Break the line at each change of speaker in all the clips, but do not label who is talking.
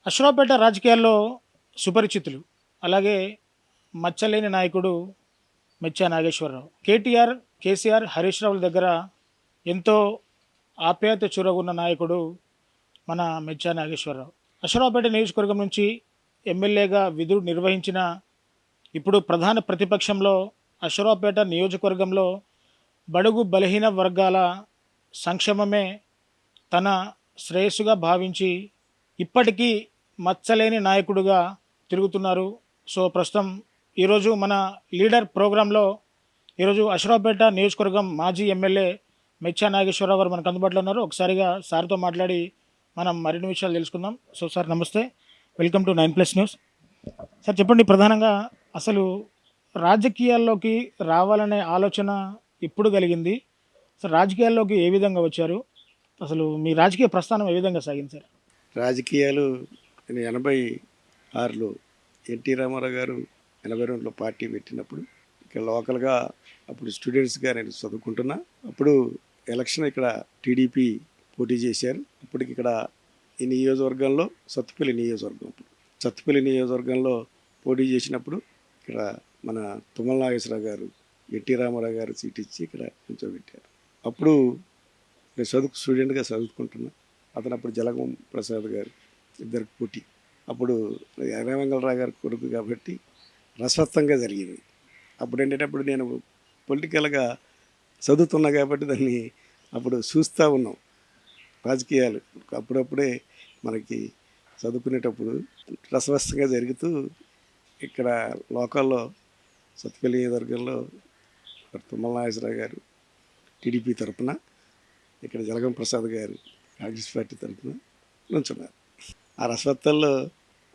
అశ్వరావుపేట రాజకీయాల్లో సుపరిచితులు. అలాగే మచ్చలేని నాయకుడు మెచ్చా నాగేశ్వరరావు. కేటీఆర్, కేసీఆర్, హరీష్ రావుల దగ్గర ఎంతో ఆప్యాయత చూరగున్న నాయకుడు మన మెచ్చా నాగేశ్వరరావు. అశ్వరావుపేట నియోజకవర్గం నుంచి ఎమ్మెల్యేగా విధులు నిర్వహించిన ఇప్పుడు ప్రధాన ప్రతిపక్షంలో అశ్వరావుపేట నియోజకవర్గంలో బడుగు బలహీన వర్గాల సంక్షేమమే తన శ్రేయస్సుగా భావించి ఇప్పటికీ మచ్చలేని నాయకుడుగా తిరుగుతున్నారు. సో ప్రస్తుతం ఈరోజు మన లీడర్ ప్రోగ్రాంలో ఈరోజు అశ్వరావుపేట నియోజకవర్గం మాజీ ఎమ్మెల్యే మెచ్చా నాగేశ్వరరావు గారు మనకు అందుబాటులో ఉన్నారు. ఒకసారిగా సార్తో మాట్లాడి మనం మరిన్ని విషయాలు తెలుసుకుందాం. సో సార్ నమస్తే, వెల్కమ్ టు 9+ న్యూస్. సార్ చెప్పండి, ప్రధానంగా అసలు రాజకీయాల్లోకి రావాలనే ఆలోచన ఎప్పుడు కలిగింది? అసలు రాజకీయాల్లోకి ఏ విధంగా వచ్చారు? అసలు మీ రాజకీయ ప్రస్థానం ఏ విధంగా సాగింది సార్?
రాజకీయాలు నేను 86లో ఎన్టీ రామారావు గారు 82లో పార్టీ పెట్టినప్పుడు ఇక్కడ లోకల్గా అప్పుడు స్టూడెంట్స్గా నేను చదువుకుంటున్నా. అప్పుడు ఎలక్షన్ ఇక్కడ టీడీపీ పోటీ చేశారు. అప్పటికి ఇక్కడ ఈ నియోజకవర్గంలో సత్తుపల్లి నియోజకవర్గంలో పోటీ చేసినప్పుడు ఇక్కడ మన తుమ్మల నాగేశ్వరరావు గారు ఎన్టీ రామారావు గారు సీట్ ఇచ్చి ఇక్కడ నిల్చోబెట్టారు. అప్పుడు నేను స్టూడెంట్గా చదువుకుంటున్నా. అతను అప్పుడు జలగం ప్రసాద్ గారు ఇద్దరికి పోటీ. అప్పుడు ఎర్రమంగళరావు గారి కొడుకు కాబట్టి రసవత్తంగా జరిగింది. అప్పుడు ఏంటంటే నేను పొలిటికల్గా చదువుతున్నా కాబట్టి దాన్ని అప్పుడు చూస్తూ ఉన్నాం రాజకీయాలు. అప్పుడప్పుడే మనకి చదువుకునేటప్పుడు రసవత్తంగా జరుగుతూ ఇక్కడ లోకల్లో సత్తుపల్లి నియోజకవర్గంలో తుమ్మల నాగేశ్వరరావు గారు టీడీపీ తరఫున, ఇక్కడ జలగం ప్రసాద్ గారు కాంగ్రెస్ పార్టీ తరఫున నుంచున్నారు. ఆ రసవత్తల్లో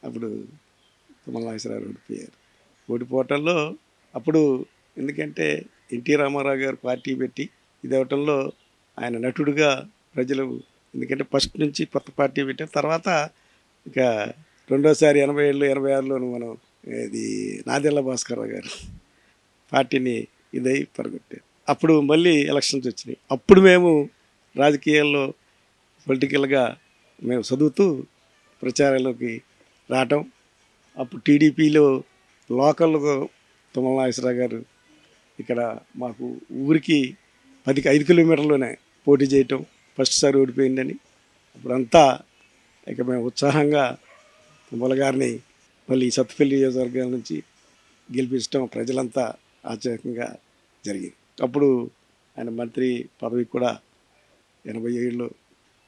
అప్పుడు తుమ్మల నాగేశ్వరరావు ఓడిపోవటంలో అప్పుడు ఎందుకంటే ఎన్టీ రామారావు గారు పార్టీ పెట్టి ఇది అవటంలో ఆయన నటుడుగా ప్రజలు, ఎందుకంటే ఫస్ట్ నుంచి కొత్త పార్టీ పెట్టారు. తర్వాత ఇక రెండోసారి 87, 86లోను మనం ఇది నాదెళ్ల భాస్కర్రావు గారు పార్టీని ఇదై పరగొట్టారు. అప్పుడు మళ్ళీ ఎలక్షన్స్ వచ్చినాయి. అప్పుడు మేము రాజకీయాల్లో పొలిటికల్గా మేము చదువుతూ ప్రచారంలోకి రావటం. అప్పుడు టీడీపీలో లోకల్గా తుమ్మల నాగేశ్వరరావు గారు ఇక్కడ మాకు ఊరికి 5 కిలోమీటర్లోనే పోటీ చేయటం, ఫస్ట్ సారి ఓడిపోయిందని. అప్పుడంతా ఇక మేము ఉత్సాహంగా తుమ్మల గారిని మళ్ళీ సత్తుపల్లి నియోజకవర్గం నుంచి గెలిపించడం ప్రజలంతా ఆశ్చర్యంగా జరిగింది. అప్పుడు ఆయన మంత్రి పదవి కూడా 87లో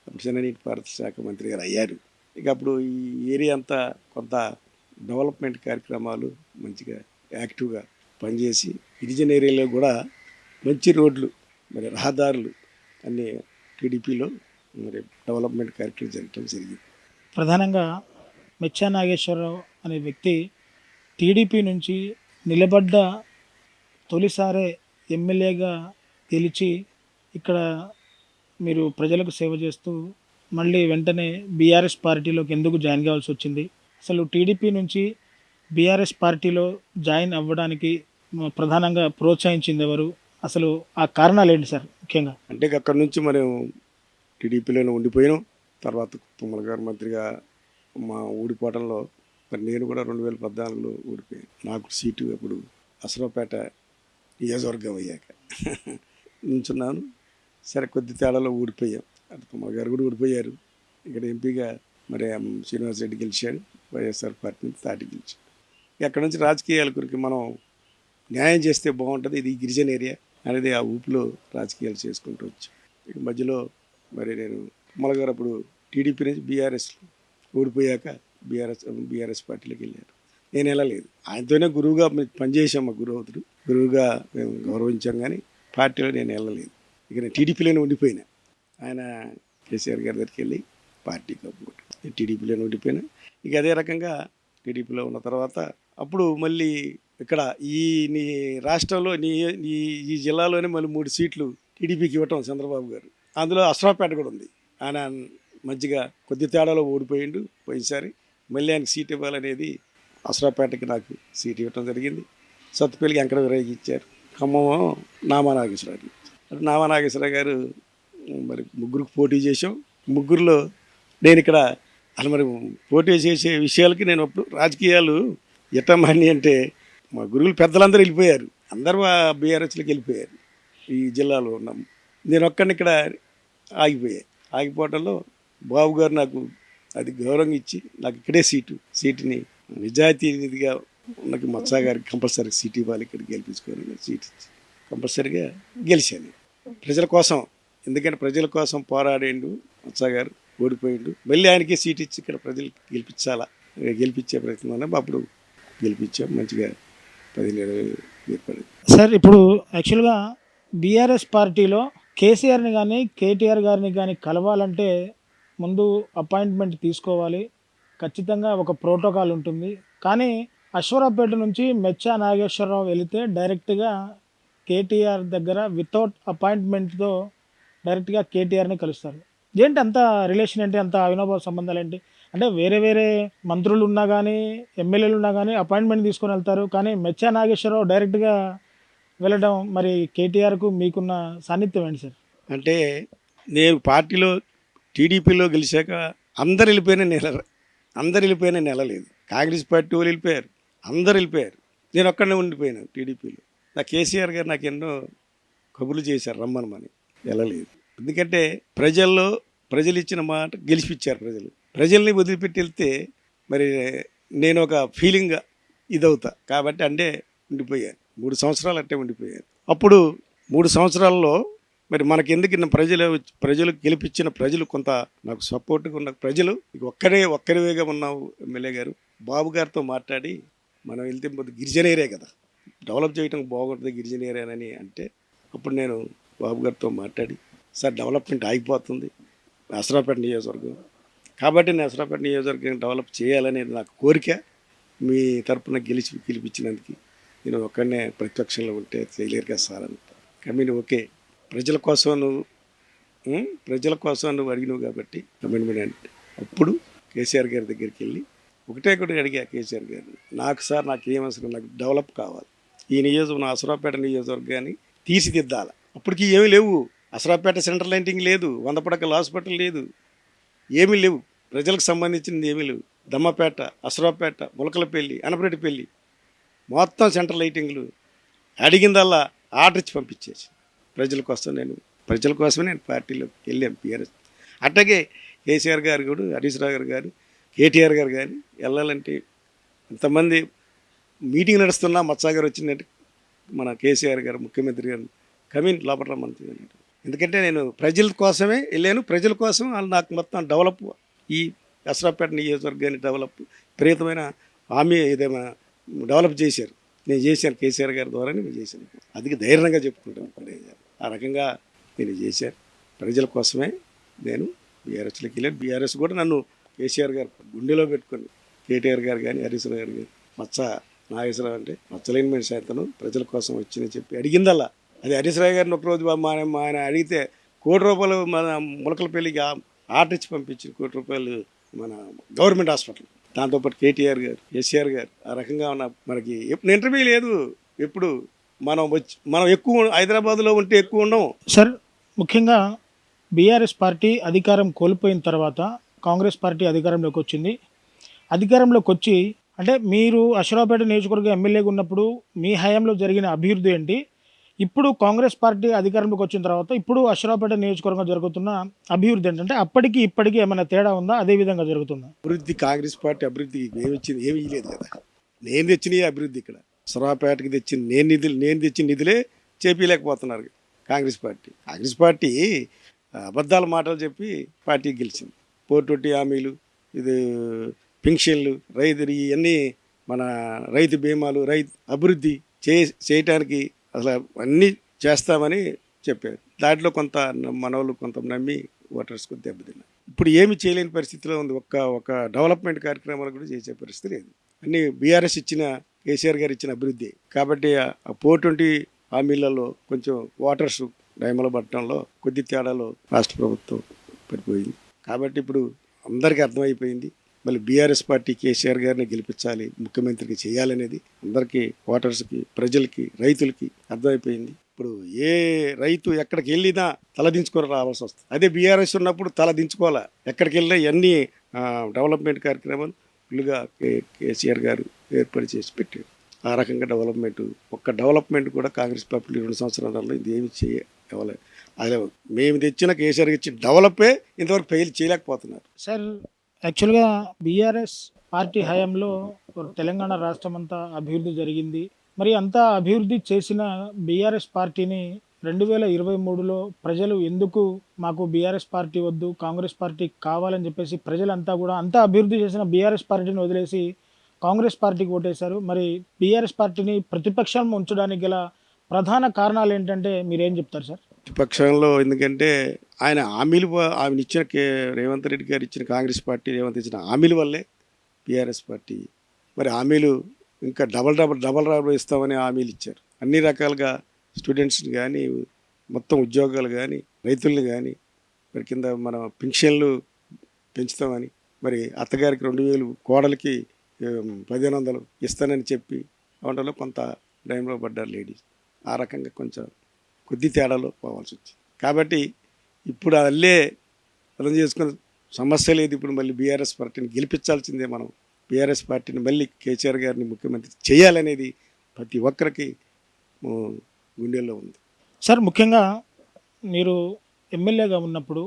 అప్పుడు నీటిపారుదల శాఖ మంత్రి గారు అయ్యారు. ఇక అప్పుడు ఈ ఏరియా అంతా కొంత డెవలప్మెంట్ కార్యక్రమాలు మంచిగా యాక్టివ్గా పనిచేసి గిరిజన ఏరియాలో కూడా మంచి రోడ్లు, మరి రహదారులు అన్నీ టీడీపీలో మరి డెవలప్మెంట్ కార్యక్రమం జరగడం జరిగింది.
ప్రధానంగా మెచ్చా నాగేశ్వరరావు అనే వ్యక్తి టీడీపీ నుంచి నిలబడ్డ తొలిసారే ఎమ్మెల్యేగా గెలిచి ఇక్కడ మీరు ప్రజలకు సేవ చేస్తూ మళ్ళీ వెంటనే బీఆర్ఎస్ పార్టీలోకి ఎందుకు జాయిన్ కావాల్సి వచ్చింది? అసలు టీడీపీ నుంచి బీఆర్ఎస్ పార్టీలో జాయిన్ అవ్వడానికి ప్రధానంగా ప్రోత్సహించింది ఎవరు? అసలు ఆ కారణాలు ఏంటి సార్ ముఖ్యంగా?
అంటే అక్కడ నుంచి మనం టీడీపీలోనే ఉండిపోయాం. తర్వాత తుమ్మల గారు మంత్రిగా మా ఊడిపోవడంలో మరి నేను కూడా 2014లో ఊడిపోయాను. నాకు సీటు అప్పుడు అశ్వరావుపేట నియోజకవర్గం అయ్యాక నుంచున్నాను. సరే కొద్ది తేడాలో ఊడిపోయాం. అటు తుమ్మల గారు కూడా ఊడిపోయారు. ఇక్కడ ఎంపీగా మరి శ్రీనివాస్ రెడ్డి గెలిచాడు, వైఎస్ఆర్ పార్టీ నుంచి తాటి గెలిచాడు. అక్కడ నుంచి రాజకీయాల గురించి మనం న్యాయం చేస్తే బాగుంటుంది, ఇది గిరిజన ఏరియా అనేది ఆ ఊపిలో రాజకీయాలు చేసుకుంటూ వచ్చాం. ఇక మధ్యలో మరి నేను తుమ్మల గారు అప్పుడు టీడీపీ నుంచి బీఆర్ఎస్ ఓడిపోయాక బీఆర్ఎస్ పార్టీలోకి వెళ్ళారు. నేను వెళ్ళలేదు. ఆయనతోనే గురువుగా పనిచేసాం. మా గురువుగా మేము గౌరవించాం, కానీ పార్టీలో నేను వెళ్ళలేదు. ఇక నేను టీడీపీలోనే ఉండిపోయినా. ఆయన కేసీఆర్ గారి దగ్గరికి వెళ్ళి పార్టీ కప్పుకుంటాను. నేను టీడీపీలోనే ఉండిపోయినా. ఇక అదే రకంగా టీడీపీలో ఉన్న తర్వాత అప్పుడు మళ్ళీ ఇక్కడ ఈ రాష్ట్రంలో ఈ జిల్లాలోనే మళ్ళీ 3 సీట్లు టీడీపీకి ఇవ్వటం చంద్రబాబు గారు. అందులో అశ్వరావుపేట కూడా ఉంది. ఆయన మంచిగా కొద్ది తేడాలో ఓడిపోయిండు పోయినసారి. మళ్ళీ ఆయనకి సీట్ ఇవ్వాలనేది అశ్వరావుపేటకి నాకు సీట్ ఇవ్వటం జరిగింది. సత్తుపల్లికి వెంకట వీరయ్యకి ఇచ్చారు. ఖమ్మం నామా నాగేశ్వరరావు గారు మరి 3 పోటీ చేసాం. 3లో నేను ఇక్కడ అలా మరి పోటీ చేసే విషయాలకి నేను అప్పుడు రాజకీయాలు ఎట్టమాని అంటే మా గురువులు పెద్దలందరూ వెళ్ళిపోయారు, అందరూ ఆ బీఆర్ఎస్లోకి వెళ్ళిపోయారు. ఈ జిల్లాలో ఉన్నాం, నేను ఒక్కడిని ఇక్కడ ఆగిపోవడంలో బాబు గారు నాకు అది గౌరవం ఇచ్చి నాకు ఇక్కడే సీటుని నిజాయితీగా నాకు మత్సా గారికి కంపల్సరీ సీట్ ఇవ్వాలి, ఇక్కడ గెలిపించుకొని సీట్ ఇచ్చి కంపల్సరీగా గెలిచాను ప్రజల కోసం. ఎందుకంటే ప్రజల కోసం పోరాడిండు మత్సా గారు, ఓడిపోయిండు, మళ్ళీ ఆయనకి సీట్ ఇచ్చి ఇక్కడ ప్రజలు గెలిపించే ప్రయత్నం అప్పుడు గెలిపించాం. మంచిగా 17 ఏర్పడింది.
సార్ ఇప్పుడు యాక్చువల్గా బీఆర్ఎస్ పార్టీలో కేసీఆర్ని కానీ కేటీఆర్ గారిని కానీ కలవాలంటే ముందు అపాయింట్మెంట్ తీసుకోవాలి, ఖచ్చితంగా ఒక ప్రోటోకాల్ ఉంటుంది. కానీ అశ్వరావుపేట నుంచి మెచ్చా నాగేశ్వరరావు వెళితే డైరెక్ట్గా కేటీఆర్ దగ్గర వితౌట్ అపాయింట్మెంట్తో డైరెక్ట్గా కేటీఆర్ని కలుస్తారు. ఏంటి అంత రిలేషన్ ఏంటి, అంత అవినాభావ సంబంధాలు ఏంటి? అంటే వేరే వేరే మంత్రులు ఉన్నా కానీ ఎమ్మెల్యేలు ఉన్నా కానీ అపాయింట్మెంట్ తీసుకొని వెళ్తారు, కానీ మెచ్చా నాగేశ్వరరావు డైరెక్ట్గా వెళ్ళడం, మరి కేటీఆర్కు మీకున్న సాన్నిధ్యం ఏంటి సార్?
అంటే నేను పార్టీలో టీడీపీలో గెలిచాక అందరు వెళ్ళిపోయిన నెల లేదు. కాంగ్రెస్ పార్టీ వాళ్ళు వెళ్ళిపోయారు, అందరు వెళ్ళిపోయారు, నేను ఒక్కడనే ఉండిపోయాను టీడీపీలో. నా కేసీఆర్ గారు నాకు ఎన్నో కబుర్లు చేశారు రమ్మనమని, వెళ్ళలేదు. ఎందుకంటే ప్రజలు ఇచ్చిన మాట గెలిపించారు. ప్రజల్ని వదిలిపెట్టి వెళ్తే మరి నేను ఒక ఫీలింగ్గా ఇదవుతా కాబట్టి అంటే ఉండిపోయాను. 3 సంవత్సరాలు అంటే ఉండిపోయాను. అప్పుడు 3 సంవత్సరాల్లో మరి మనకి ఎందుకు ప్రజలు గెలిపించిన ప్రజలు కొంత నాకు సపోర్ట్గా ఉన్న ప్రజలు, ఒక్కరివేగా ఉన్నావు ఎమ్మెల్యే గారు, బాబు గారితో మాట్లాడి మనం వెళ్తే గిరిజన ఏరియా కదా, డెవలప్ చేయడం బాగుంటుంది గిరిజన ఏరియానని అంటే, అప్పుడు నేను బాబు గారితో మాట్లాడి, సార్ డెవలప్మెంట్ ఆగిపోతుంది అశ్వరావుపేట నియోజకవర్గం, కాబట్టి నేను అశ్వరావుపేట నియోజకవర్గం డెవలప్ చేయాలనేది నాకు కోరిక. మీ తరపున గెలిపించినందుకు నేను ఒక్కడనే ప్రతిపక్షంలో ఉంటే చేయలేరు కదా సార్ అని. కమిన్ ఓకే, ప్రజల కోసం నువ్వు అడిగినావు కాబట్టి కమిట్మెంట్ అంటే, అప్పుడు కేసీఆర్ గారి దగ్గరికి వెళ్ళి ఒకటే అడిగా కేసీఆర్ గారిని, నాకు ఏం అవసరం, నాకు డెవలప్ కావాలి, ఈ నా అశ్వరావుపేట నియోజకవర్గాన్ని తీర్చిదిద్దాలి. అప్పటికి ఏమీ లేవు, అశ్వరావుపేట సెంట్రల్ లైటింగ్ లేదు, 100 పడకల హాస్పిటల్ లేదు, ఏమీ లేవు, ప్రజలకు సంబంధించింది ఏమీ లేవు. దమ్మపేట, అశ్వరావుపేట, ములకలపల్లి, అనపరెడ్డిపల్లి మొత్తం సెంట్రల్ లైటింగ్లు, అడిగిందల్లా ఆర్డర్ ఇచ్చి పంపించేసి ప్రజల కోసమే నేను పార్టీలోకి వెళ్ళాను బీఆర్ఎస్. అట్లాగే కేసీఆర్ గారు కూడా, హరీష్ రావు గారు, కేటీఆర్ గారు కానీ వెళ్ళాలంటే ఇంతమంది మీటింగ్ నడుస్తున్నా మత్సా గారు వచ్చినట్టు మన కేసీఆర్ గారు ముఖ్యమంత్రి గారు కమిన్ లోపల రమ్మంత్రి అన్నట్టు. ఎందుకంటే నేను ప్రజల కోసమే వెళ్ళాను, ప్రజల కోసం వాళ్ళు నాకు మొత్తం డెవలప్, ఈ అశ్వరావుపేట నియోజకవర్గాన్ని డెవలప్ విపరీతమైన హామీ ఏదైనా డెవలప్ చేశారు, నేను చేశాను కేసీఆర్ గారి ద్వారా నేను చేశాను. అది ధైర్యంగా చెప్పుకుంటాను. ఆ రకంగా నేను చేశాను, ప్రజల కోసమే నేను బీఆర్ఎస్లోకి వెళ్ళాను. బీఆర్ఎస్ కూడా నన్ను కేసీఆర్ గారు గుండెలో పెట్టుకొని, కేటీఆర్ గారు కానీ హరీష్ రావు గారు కానీ, నాగేశ్వరరావు అంటే మచ్చలేని మనిషి అతను, ప్రజల కోసం వచ్చిందని చెప్పి అడిగిందల్లా. అది హరీష్ రావు గారిని ఒకరోజు ఆయన అడిగితే ₹1 మన ములకలపల్లికి ఆర్డర్ ఇచ్చి పంపించి ₹1 మన గవర్నమెంట్ హాస్పిటల్, దాంతోపాటు కేటీఆర్ గారు, కేసీఆర్ గారు ఆ రకంగా ఉన్న మనకి ఇంటర్వ్యూ లేదు. ఎప్పుడు మనం ఎక్కువ హైదరాబాద్లో ఉంటే ఎక్కువ ఉండము
సార్. ముఖ్యంగా బీఆర్ఎస్ పార్టీ అధికారం కోల్పోయిన తర్వాత కాంగ్రెస్ పార్టీ అధికారంలోకి వచ్చింది. అధికారంలోకి వచ్చి అంటే మీరు అశ్వరావుపేట నియోజకవర్గం ఎమ్మెల్యేగా ఉన్నప్పుడు మీ హయాంలో జరిగిన అభివృద్ధి ఏంటి, ఇప్పుడు కాంగ్రెస్ పార్టీ అధికారంలోకి వచ్చిన తర్వాత ఇప్పుడు అశ్వరావుపేట నియోజకవర్గం జరుగుతున్న అభివృద్ధి ఏంటంటే అప్పటికి ఇప్పటికీ ఏమైనా తేడా ఉందా, అదే విధంగా జరుగుతుందా?
అభివృద్ధి కాంగ్రెస్ పార్టీ అభివృద్ధి ఏమీ లేదు కదా, నేను తెచ్చిన అభివృద్ధి ఇక్కడ అశ్వరావుపేటకి తెచ్చిన నేను తెచ్చిన నిధులే చేపలేకపోతున్నారు కాంగ్రెస్ పార్టీ అబద్ధాల మాటలు చెప్పి పార్టీకి గెలిచింది. 420 హామీలు, ఇది పింఛన్లు, రైతు ఇవన్నీ మన రైతు బీమాలు, అభివృద్ధి చేయటానికి అసలు అన్నీ చేస్తామని చెప్పారు. దాంట్లో కొంత మనవాళ్ళు కొంత నమ్మి ఓటర్స్కు దెబ్బతిన్నారు. ఇప్పుడు ఏమి చేయలేని పరిస్థితిలో ఉంది, ఒక డెవలప్మెంట్ కార్యక్రమాలు కూడా చేసే పరిస్థితి లేదు. అన్నీ బీఆర్ఎస్ ఇచ్చిన, కేసీఆర్ గారు ఇచ్చిన అభివృద్ధి కాబట్టి ఆ 420 హామీలలో కొంచెం వాటర్స్ డైమల పట్టడంలో కొద్ది తేడాలో రాష్ట్ర ప్రభుత్వం పడిపోయింది. కాబట్టి ఇప్పుడు అందరికీ అర్థమైపోయింది, మళ్ళీ బీఆర్ఎస్ పార్టీ కేసీఆర్ గారిని గెలిపించాలి, ముఖ్యమంత్రికి చేయాలనేది అందరికీ, ఓటర్స్కి, ప్రజలకి, రైతులకి అర్థమైపోయింది. ఇప్పుడు ఏ రైతు ఎక్కడికి వెళ్ళినా తలదించుకొని రావాల్సి వస్తుంది. అదే బీఆర్ఎస్ ఉన్నప్పుడు తల దించుకోవాలా, ఎక్కడికి వెళ్ళినా ఇవన్నీ డెవలప్మెంట్ కార్యక్రమాలు ఫుల్గా కేసీఆర్ గారు ఏర్పాటు చేసి పెట్టారు. ఆ రకంగా ఒక్క డెవలప్మెంట్ కూడా కాంగ్రెస్ పార్టీ 2 సంవత్సరాలలో ఇది ఏమి ఇవ్వలేదు. అదే మేము తెచ్చిన కేసీఆర్ ఇచ్చిన డెవలపే ఇంతవరకు చేయలేకపోతున్నారు.
సార్ యాక్చువల్గా బీఆర్ఎస్ పార్టీ హయాంలో తెలంగాణ రాష్ట్రం అంతా అభివృద్ధి జరిగింది. మరి అంతా అభివృద్ధి చేసిన బీఆర్ఎస్ పార్టీని 2023లో ప్రజలు ఎందుకు మాకు బీఆర్ఎస్ పార్టీ వద్దు, కాంగ్రెస్ పార్టీ కావాలని చెప్పేసి ప్రజలంతా కూడా అంతా అభివృద్ధి చేసిన బీఆర్ఎస్ పార్టీని వదిలేసి కాంగ్రెస్ పార్టీకి ఓటేశారు. మరి బీఆర్ఎస్ పార్టీని ప్రతిపక్షం ఉంచడానికి గల ప్రధాన కారణాలు ఏంటంటే మీరేం చెప్తారు సార్?
ప్రతిపక్షంలో ఎందుకంటే ఆయన ఇచ్చిన రేవంత్ రెడ్డి గారు ఇచ్చిన కాంగ్రెస్ పార్టీ రేవంత్ ఇచ్చిన హామీల వల్లే బీఆర్ఎస్ పార్టీ మరి హామీలు ఇంకా డబల్ ఇస్తామని హామీలు ఇచ్చారు. అన్ని రకాలుగా స్టూడెంట్స్ని కానీ మొత్తం ఉద్యోగాలు కానీ రైతుల్ని కానీ మరి కింద మన పెన్షన్లు పెంచుతామని మరి అత్తగారికి 2000 కోడలికి 1500 ఇస్తానని చెప్పి వంటలో కొంత టైంలో పడ్డారు లేడీస్. ఆ రకంగా కొంచెం కొద్ది తేడాలో పోవాల్సి వచ్చింది. కాబట్టి ఇప్పుడు అల్లే అర్థం చేసుకున్న సమస్య లేదు. ఇప్పుడు మళ్ళీ బీఆర్ఎస్ పార్టీని గెలిపించాల్సిందే. మనం బీఆర్ఎస్ పార్టీని మళ్ళీ కేసీఆర్ గారిని ముఖ్యమంత్రి చేయాలనేది ప్రతి ఒక్కరికి గుండెల్లో ఉంది.
సార్ ముఖ్యంగా మీరు ఎమ్మెల్యేగా ఉన్నప్పుడు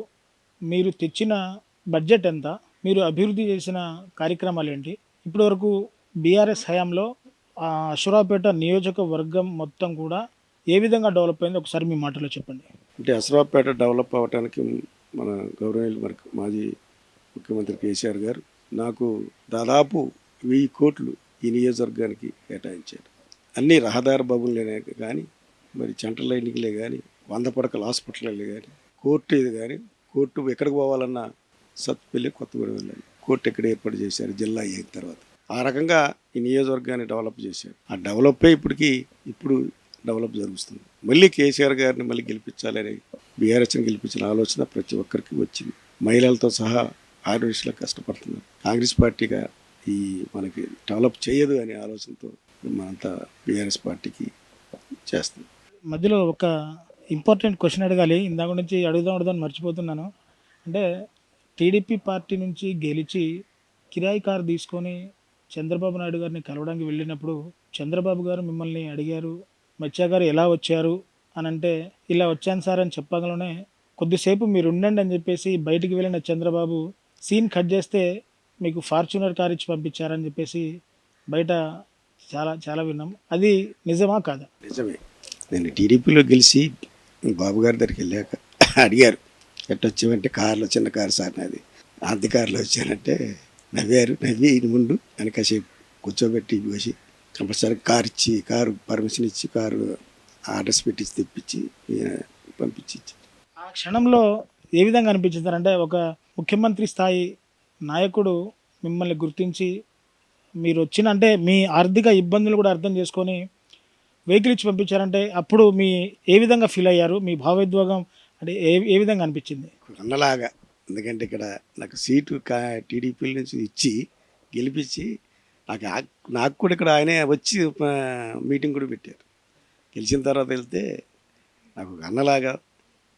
మీరు తెచ్చిన బడ్జెట్ ఎంత, మీరు అభివృద్ధి చేసిన కార్యక్రమాలు ఏంటి? ఇప్పటివరకు బీఆర్ఎస్ హయాంలో అశ్వరావుపేట నియోజకవర్గం మొత్తం కూడా ఏ విధంగా డెవలప్ అయింది ఒకసారి మీ మాటలో చెప్పండి.
అంటే అశ్వరావుపేట డెవలప్ అవ్వడానికి మన గౌరవనీయులు మాజీ ముఖ్యమంత్రి కేసీఆర్ గారు నాకు దాదాపు 1000 కోట్లు ఈ నియోజకవర్గానికి కేటాయించారు. అన్ని రహదారి బాబులే కానీ మరి సెంట్రల్ లైనింగ్లే కానీ 100 పడకల హాస్పిటల్లే కానీ కోర్టు ఇది కానీ కోర్టు ఎక్కడికి పోవాలన్నా సత్తుపల్లి కొత్తగూడెం వెళ్ళాలి. కోర్టు ఎక్కడ ఏర్పాటు చేశారు జిల్లా అయిన తర్వాత. ఆ రకంగా ఈ నియోజకవర్గాన్ని డెవలప్ చేశారు. ఆ డెవలపే ఇప్పుడు డెవలప్ జరుగుతుంది. మళ్ళీ కేసీఆర్ గారిని మళ్ళీ గెలిపించాలని బీఆర్ఎస్ని గెలిపించిన ఆలోచన ప్రతి ఒక్కరికి వచ్చింది. మహిళలతో సహా ఆర్డినెన్స్లో కష్టపడుతున్నారు. కాంగ్రెస్ పార్టీగా మనకి డెవలప్ చేయదు అనే ఆలోచనతో మనంతా బీఆర్ఎస్ పార్టీకి చేస్తుంది.
మధ్యలో ఒక ఇంపార్టెంట్ క్వశ్చన్ అడగాలి. ఇందాక నుంచి అడుగుదాం మర్చిపోతున్నాను. అంటే టీడీపీ పార్టీ నుంచి గెలిచి కిరాయి కారు తీసుకొని చంద్రబాబు నాయుడు గారిని కలవడానికి వెళ్ళినప్పుడు చంద్రబాబు గారు మిమ్మల్ని అడిగారు, మచ్చా గారు ఎలా వచ్చారు అని అంటే, ఇలా వచ్చాను సార్ అని చెప్పగలనే కొద్దిసేపు మీరు ఉండండి అని చెప్పేసి బయటికి వెళ్ళిన చంద్రబాబు సీన్ కట్ చేస్తే మీకు ఫార్చునర్ కార్ ఇచ్చి పంపించారని చెప్పేసి బయట చాలా చాలా విన్నాం. అది నిజమా కాదా?
నిజమే. నేను టీడీపీలో గెలిచి బాబు గారి దగ్గరికి వెళ్ళాక అడిగారు, ఎట్టొచ్చామంటే కారులో చిన్న కారు సార్ నాది, ఆంతి కారులో వచ్చానంటే నవ్వి ముందు వెనకసేపు కూర్చోబెట్టి పోసి కంపల్సరీ కారు పర్మిషన్ ఇచ్చి కారు అడ్రస్ పెట్టించి తెప్పించి పంపించి
ఆ క్షణంలో ఏ విధంగా అనిపించిందంటే ఒక ముఖ్యమంత్రి స్థాయి నాయకుడు మిమ్మల్ని గుర్తించి మీరు అంటే మీ ఆర్థిక ఇబ్బందులు కూడా అర్థం చేసుకొని వెహికల్ ఇచ్చి పంపించారంటే అప్పుడు ఏ విధంగా ఫీల్ అయ్యారు? మీ భావోద్వేగం అంటే ఏ విధంగా అనిపించింది?
అన్నలాగా. ఎందుకంటే ఇక్కడ నాకు సీటు టీడీపీ నుంచి ఇచ్చి గెలిపించి నాకు కూడా ఇక్కడ ఆయనే వచ్చి మీటింగ్ కూడా పెట్టారు. గెలిచిన తర్వాత వెళ్తే నాకు అన్నలాగా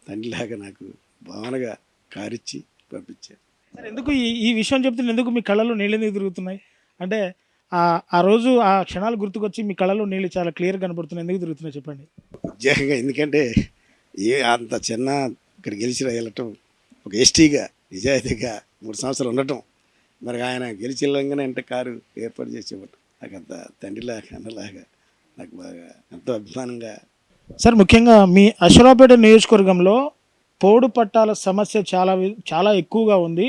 తండ్రిలాగా నాకు భావనగా కారిచ్చి పంపించారు.
సార్ ఎందుకు ఈ విషయం చెప్తున్నా, ఎందుకు మీ కళ్ళలో నీళ్ళు ఎందుకు తిరుగుతున్నాయి? అంటే ఆ రోజు ఆ క్షణాలు గుర్తుకొచ్చి మీ కళ్ళలో నీళ్ళు చాలా క్లియర్ కనబడుతున్నాయి, ఎందుకు తిరుగుతున్నాయి చెప్పండి?
ఉద్యోగంగా ఎందుకంటే అంత చిన్న ఇక్కడ గెలిచి వెళ్ళటం, ఒక ఎస్టీగా నిజాయితీగా 3 సంవత్సరాలు ఉండటం, మరి ఆయన గెలిచి వెళ్ళంగానే అంటే కారు ఏర్పాటు చేసేవాడు. నాకు అంత తండ్రిలాగా అన్నలాగా నాకు బాగా ఎంతో అభిమానంగా.
సార్ ముఖ్యంగా మీ అశ్వరావుపేట నియోజకవర్గంలో పోడు పట్టాల సమస్య చాలా ఎక్కువగా ఉంది.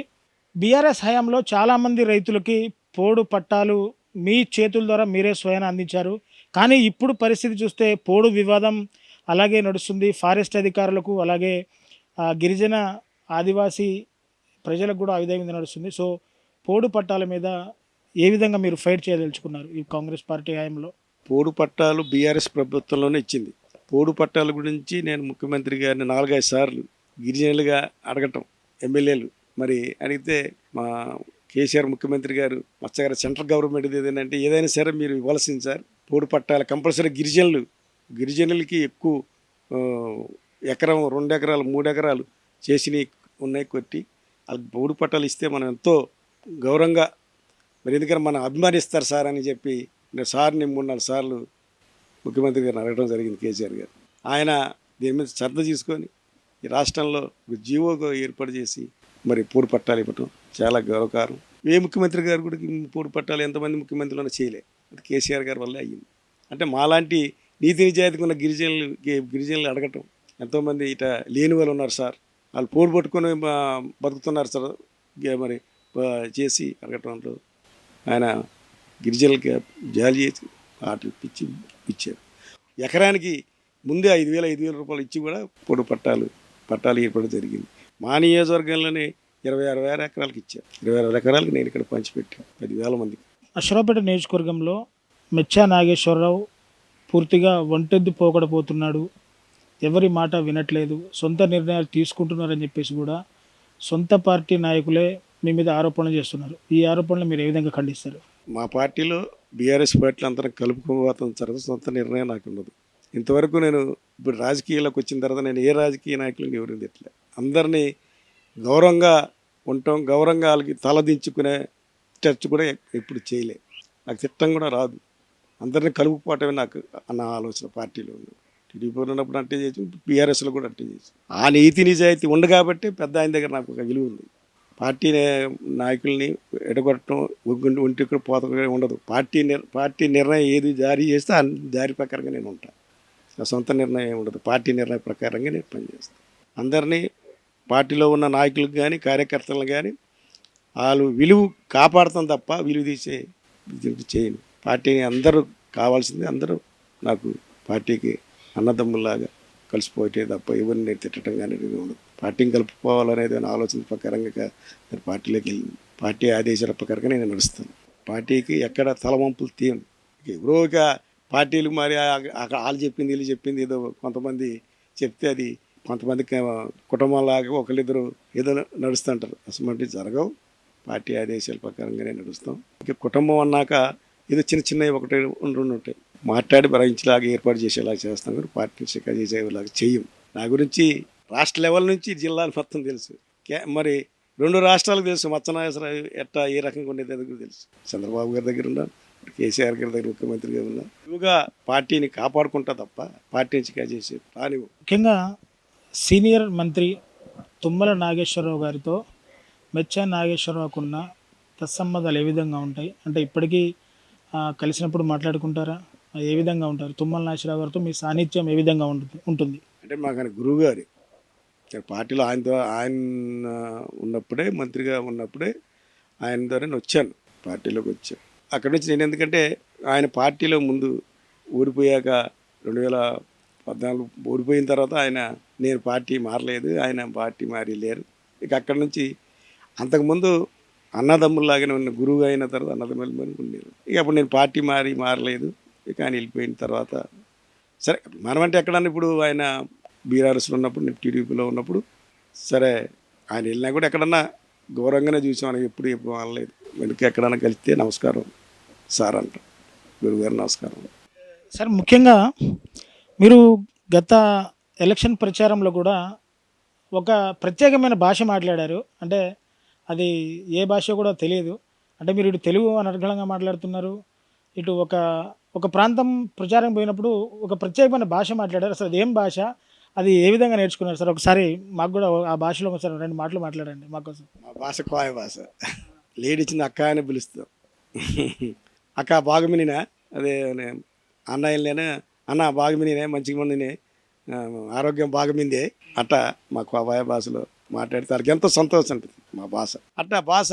బీఆర్ఎస్ హయాంలో చాలామంది రైతులకి పోడు పట్టాలు మీ చేతుల ద్వారా మీరే స్వయాన అందించారు. కానీ ఇప్పుడు పరిస్థితి చూస్తే పోడు వివాదం అలాగే నడుస్తుంది. ఫారెస్ట్ అధికారులకు అలాగే గిరిజన ఆదివాసీ ప్రజలకు కూడా ఆ విధంగా నడుస్తుంది. సో పోడు పట్టాల మీద ఏ విధంగా మీరు ఫైట్ చేయదలుచుకున్నారు ఈ కాంగ్రెస్ పార్టీ హయాంలో?
పోడు పట్టాలు బీఆర్ఎస్ ప్రభుత్వంలోనే ఇచ్చింది. పోడు పట్టాల గురించి నేను ముఖ్యమంత్రి గారిని 4-5 సార్లు గిరిజనులుగా అడగటం, ఎమ్మెల్యేలు మరి అడిగితే మా కేసీఆర్ ముఖ్యమంత్రి గారు మచ్చగారు సెంట్రల్ గవర్నమెంట్ ఏదంటే ఏదైనా సరే మీరు ఇవ్వాల్సింది సార్, పోడు పట్టాల కంపల్సరీ గిరిజనులకి ఎక్కువ ఎకరం 2 ఎకరాలు 3 ఎకరాలు చేసినవి ఉన్నాయి కొట్టి వాళ్ళకి పోడు పట్టాలు ఇస్తే మనం ఎంతో గౌరవంగా మరి ఎందుకంటే మనం అభిమానిస్తారు సార్ అని చెప్పి నేను సార్ని 3-4 సార్లు ముఖ్యమంత్రి గారిని అడగడం జరిగింది కేసీఆర్ గారు. ఆయన దీని మీద శ్రద్ధ తీసుకొని ఈ రాష్ట్రంలో ఒక జీవోగా ఏర్పాటు చేసి మరి పూరు పట్టాలు ఇవ్వటం చాలా గౌరవకారం. ఏ ముఖ్యమంత్రి గారు కూడా ఈ పూరు పట్టాలు ఎంతమంది ముఖ్యమంత్రులను చేయలే, అది కేసీఆర్ గారి వల్లే అయ్యింది. అంటే మాలాంటి నీతి నిజాయితీగా ఉన్న గిరిజనులు అడగటం, ఎంతోమంది ఇట లేని వాళ్ళు ఉన్నారు సార్, వాళ్ళు పోరు పట్టుకొని బతుకుతున్నారు సార్, మరి చేసి అడగటంలో ఆయన గిరిజనులకి జాలి చేసి వాటి ఇచ్చారు. ఎకరానికి ముందే 5,000 రూపాయలు ఇచ్చి కూడా పొడు పట్టాలు ఏర్పడడం జరిగింది. మా నియోజకవర్గంలోనే 26,000 ఎకరాలకు ఇచ్చారు. 26,000 ఎకరాలకు నేను ఇక్కడ పంచిపెట్టాను 10,000 మందికి.
అశ్వరావుపేట నియోజకవర్గంలో మెచ్చా నాగేశ్వరరావు పూర్తిగా ఒంటెద్దు పోకడపోతున్నాడు, ఎవరి మాట వినట్లేదు, సొంత నిర్ణయాలు తీసుకుంటున్నారని చెప్పేసి కూడా సొంత పార్టీ నాయకులే మీ మీద ఆరోపణలు చేస్తున్నారు. ఈ ఆరోపణలు మీరు ఏ విధంగా ఖండిస్తారు?
మా పార్టీలో బీఆర్ఎస్ పార్టీలు అందరం కలుపుకోబోతున్న తర్వాత సొంత నిర్ణయం నాకు ఉండదు. ఇంతవరకు నేను ఇప్పుడు రాజకీయాల్లోకి వచ్చిన తర్వాత నేను ఏ రాజకీయ నాయకులను ఎవరిని తిట్టలే. అందరినీ గౌరవంగా ఉంటాం, గౌరవంగా వాళ్ళకి తలదించుకునే చర్చ కూడా ఎప్పుడు చేయలే. నాకు తిట్టం కూడా రాదు. అందరినీ కలుపుకోవటమే నాకు అన్న ఆలోచన పార్టీలో ఉంది. టీడీపీలో ఉన్నప్పుడు అంటే చేసి, బీఆర్ఎస్లో కూడా అంటే చేసి, ఆ నీతి నిజాయితీ ఉంది కాబట్టి పెద్ద ఆయన దగ్గర నాకు ఒక విలువ ఉంది. పార్టీ నాయకుల్ని ఎడగొట్టడం, ఒంటి పోత ఉండదు. పార్టీ నిర్ణయం ఏది జారీ చేస్తే ఆ జారీ ప్రకారంగా నేను ఉంటాను. సొంత నిర్ణయం ఉండదు, పార్టీ నిర్ణయం ప్రకారంగా నేను పనిచేస్తాను. అందరినీ పార్టీలో ఉన్న నాయకులకు కానీ కార్యకర్తలను కానీ వాళ్ళు విలువ కాపాడుతాం తప్ప విలువ తీసే చేయను. పార్టీని అందరూ కావాల్సింది, అందరూ నాకు పార్టీకి అన్నదమ్ముల్లాగా కలిసిపోతే తప్ప ఎవరిని నేను తిట్టడం కానీ ఉండదు. పార్టీని కలుపుకోవాలనేది ఆలోచన ప్రకారంగా నేను పార్టీలోకి వెళ్ళి పార్టీ ఆదేశాల ప్రకారంగా నేను నడుస్తాను. పార్టీకి ఎక్కడ తలవంపులు తీయను. ఎవరో ఒక పార్టీలు మరి వాళ్ళు చెప్పింది వీళ్ళు చెప్పింది ఏదో కొంతమంది చెప్తే అది కొంతమందికి కుటుంబంలాగా ఒకరిద్దరు ఏదో నడుస్తుంటారు. అసలు జరగవు. పార్టీ ఆదేశాల ప్రకారంగానే నడుస్తాం. ఇక కుటుంబం అన్నాక ఏదో చిన్నవి ఒకటి ఉంటాయి, మాట్లాడి భరించేలాగా ఏర్పాటు చేసేలాగా చేస్తాం. కానీ పార్టీని శిఖర్ చేసేలాగా చెయ్యం. నా గురించి రాష్ట్ర లెవెల్ నుంచి జిల్లాలు మొత్తం తెలుసు. మరి 2 రాష్ట్రాలకు తెలుసు మచ్చనాగేశ్వరరావు ఎట్టా ఏ రకంగా ఉండేది దగ్గర తెలుసు. చంద్రబాబు గారి దగ్గర ఉన్నాను, కేసీఆర్ గారి దగ్గర ముఖ్యమంత్రిగా ఉన్నాను. ఇవిగా పార్టీని కాపాడుకుంటా తప్ప పార్టీని శిఖర్ చేసే రానివ్వు.
ముఖ్యంగా సీనియర్ మంత్రి తుమ్మల నాగేశ్వరరావు గారితో మెచ్చా నాగేశ్వరరావుకున్న తత్సంబంధాలు ఏ విధంగా ఉంటాయి? అంటే ఇప్పటికీ కలిసినప్పుడు మాట్లాడుకుంటారా? ఏ విధంగా ఉంటారు? తుమ్మల నాగేశ్వరరావు గారితో మీ సాన్నిధ్యం ఏ విధంగా ఉంటుంది?
అంటే మాకు ఆయన గురువు గారి పార్టీలో ఆయన ఉన్నప్పుడే, మంత్రిగా ఉన్నప్పుడే ఆయన ద్వారా నేను వచ్చాను, పార్టీలోకి వచ్చాను. అక్కడి నుంచి నేను ఎందుకంటే ఆయన పార్టీలో ముందు ఓడిపోయాక 2014 ఓడిపోయిన తర్వాత నేను పార్టీ మారలేదు, ఆయన పార్టీ మారి లేరు. ఇక అక్కడి నుంచి అంతకుముందు అన్నదమ్ముల్లాగానే ఉన్న గురువు అయిన తర్వాత అన్నదమ్ములు ఉండేది. ఇక అప్పుడు నేను పార్టీ మారలేదు. ఇక ఆయన వెళ్ళిపోయిన తర్వాత సరే మనమంటే ఎక్కడన్నా ఇప్పుడు ఆయన బీఆర్ఎస్లో ఉన్నప్పుడు, నేను టీడీపీలో ఉన్నప్పుడు సరే ఆయన వెళ్ళినా కూడా ఎక్కడన్నా గౌరవంగానే చూసాం. మనకి ఎప్పుడు అనలేదు. వెనుక ఎక్కడన్నా కలిస్తే నమస్కారం సార్ అంట, గురువుగారు నమస్కారం
సార్. ముఖ్యంగా మీరు గత ఎలక్షన్ ప్రచారంలో కూడా ఒక ప్రత్యేకమైన భాష మాట్లాడారు. అంటే అది ఏ భాష కూడా తెలియదు. అంటే మీరు ఇటు తెలుగు అనర్గళంగా మాట్లాడుతున్నారు, ఇటు ఒక ప్రాంతం ప్రచారం పోయినప్పుడు ఒక ప్రత్యేకమైన భాష మాట్లాడారు. అసలు అది ఏం భాష, అది ఏ విధంగా నేర్చుకున్నారు సార్? ఒకసారి మాకు కూడా ఆ భాషలో ఒకసారి 2 మాటలు మాట్లాడండి మాకోసం.
మా భాష కోయ భాష. లేడీచ్చింది అక్క అని పిలుస్తాం. అక్క బాగుమినినా, అదే అన్నయ్యలేనే అన్న బాగుమినినే, మంచిగా మందినే, ఆరోగ్యం బాగుమిందే అట్ట మా కోయ భాషలో మాట్లాడితే వాళ్ళకి ఎంతో సంతోషం ఉంటుంది మా భాష. అట్లా భాష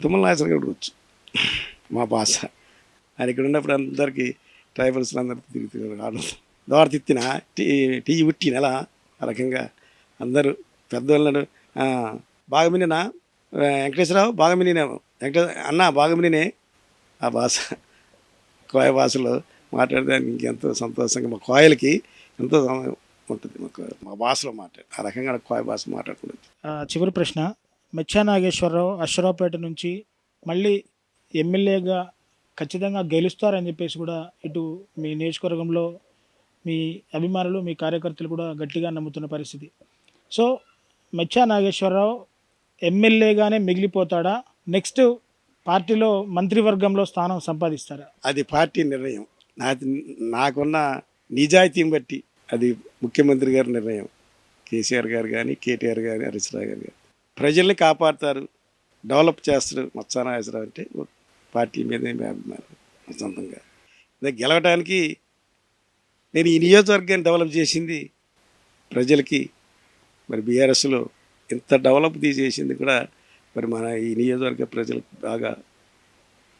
తుమ్మల నాగేశ్వరరావు కూడా వచ్చు మా భాష. ఆయన ఇక్కడ ఉన్నప్పుడు అందరికీ ట్రైబల్స్లో అందరికీ తిరుగుతున్నారు. దోర తిత్తిన టీ ఉట్టిన ఎలా ఆ రకంగా అందరూ పెద్దవాళ్ళను బాగమినినా వెంకటేశ్వరరావు బాగమినినేమో అన్న బాగమినినే ఆ భాష కోయ భాషలో మాట్లాడితే ఇంకెంతో సంతోషంగా మా కోయలకి ఎంతో ఉంటుంది. మా భాషలో ఆ రకంగా కోయ భాష మాట్లాడుకుంటుంది.
చివరి ప్రశ్న, మెచ్చా నాగేశ్వరరావు అశ్వరావుపేట నుంచి మళ్ళీ ఎమ్మెల్యేగా ఖచ్చితంగా గెలుస్తారని చెప్పేసి కూడా ఇటు మీ నియోజకవర్గంలో మీ అభిమానులు, మీ కార్యకర్తలు కూడా గట్టిగా నమ్ముతున్న పరిస్థితి. సో మెచ్చా నాగేశ్వరరావు ఎమ్మెల్యేగానే మిగిలిపోతాడా, నెక్స్ట్ పార్టీలో మంత్రివర్గంలో స్థానం సంపాదిస్తారా?
అది పార్టీ నిర్ణయం. నాకున్న నిజాయితీని బట్టి అది ముఖ్యమంత్రి గారి నిర్ణయం. కేసీఆర్ గారు కానీ, కేటీఆర్ గారు, హరీష్ రావు గారు కానీ ప్రజల్ని కాపాడుతారు, డెవలప్ చేస్తారు. మత్స్య నాగేశ్వరరావు అంటే పార్టీ మీద అభిమానం సొంతంగా. గెలవడానికి నేను ఈ నియోజకవర్గాన్ని డెవలప్ చేసింది ప్రజలకి. మరి బీఆర్ఎస్లో ఇంత డెవలప్ చేసింది కూడా మరి మన ఈ నియోజకవర్గ ప్రజలకు బాగా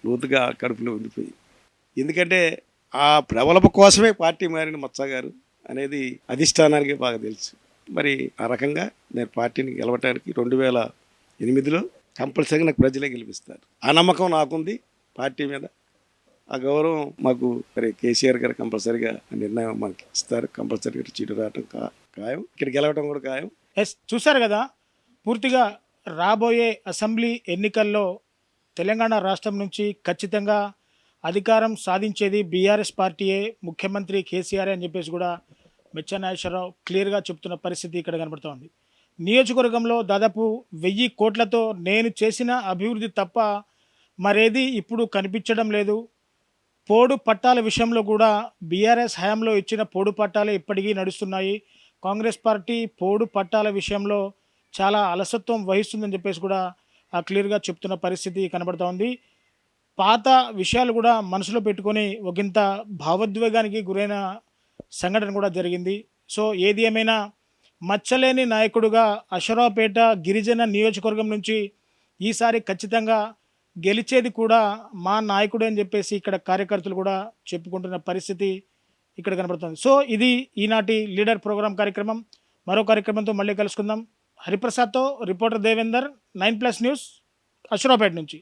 లోతుగా కడుపులో ఉండిపోయి. ఎందుకంటే ఆ ప్రబలపు కోసమే పార్టీ మారిన మత్స గారు అనేది అధిష్టానానికి బాగా తెలుసు. మరి ఆ రకంగా నేను పార్టీని గెలవటానికి 2008లో కంపల్సరీగా నాకు ప్రజలే గెలిపిస్తారు. ఆ నమ్మకం నాకుంది పార్టీ మీద. ఆ గౌరవం మాకు మరి కేసీఆర్ గారు కంపల్సరీగా నిర్ణయం మాకు ఇస్తారు. కంపల్సరీగా సీటు రావటం ఖాయం, ఇక్కడ గెలవటం కూడా ఖాయం.
ఎస్, చూశారు కదా, పూర్తిగా రాబోయే అసెంబ్లీ ఎన్నికల్లో తెలంగాణ రాష్ట్రం నుంచి ఖచ్చితంగా అధికారం సాధించేది బీఆర్ఎస్ పార్టీయే, ముఖ్యమంత్రి కేసీఆర్ అని చెప్పేసి కూడా మెచ్చా నాగేశ్వరరావు క్లియర్గా చెప్తున్న పరిస్థితి ఇక్కడ కనబడుతోంది. నియోజకవర్గంలో దాదాపు 1000 కోట్లతో నేను చేసిన అభివృద్ధి తప్ప మరేది ఇప్పుడు కనిపించడం లేదు. పోడు పట్టాల విషయంలో కూడా బీఆర్ఎస్ హయాంలో ఇచ్చిన పోడు పట్టాలే ఇప్పటికీ నడుస్తున్నాయి. కాంగ్రెస్ పార్టీ పోడు పట్టాల విషయంలో చాలా అలసత్వం వహిస్తుందని చెప్పేసి కూడా క్లియర్గా చెప్తున్న పరిస్థితి కనబడుతూ ఉంది. పాత విషయాలు కూడా మనసులో పెట్టుకొని ఒకంత భావోద్వేగానికి గురైన సంఘటన కూడా జరిగింది. సో ఏది ఏమైనా మచ్చలేని నాయకుడుగా అశ్వరావుపేట గిరిజన నియోజకవర్గం నుంచి ఈసారి ఖచ్చితంగా గెలిచేది కూడా మా నాయకుడే అని చెప్పేసి ఇక్కడ కార్యకర్తలు కూడా చెప్పుకుంటున్న పరిస్థితి ఇక్కడ కనబడుతుంది. సో ఇది ఈనాటి లీడర్ ప్రోగ్రాం కార్యక్రమం. మరో కార్యక్రమంతో మళ్ళీ కలుసుకుందాం. హరిప్రసాద్తో రిపోర్టర్ దేవేందర్, 9+ న్యూస్, అశ్వరావుపేట నుంచి.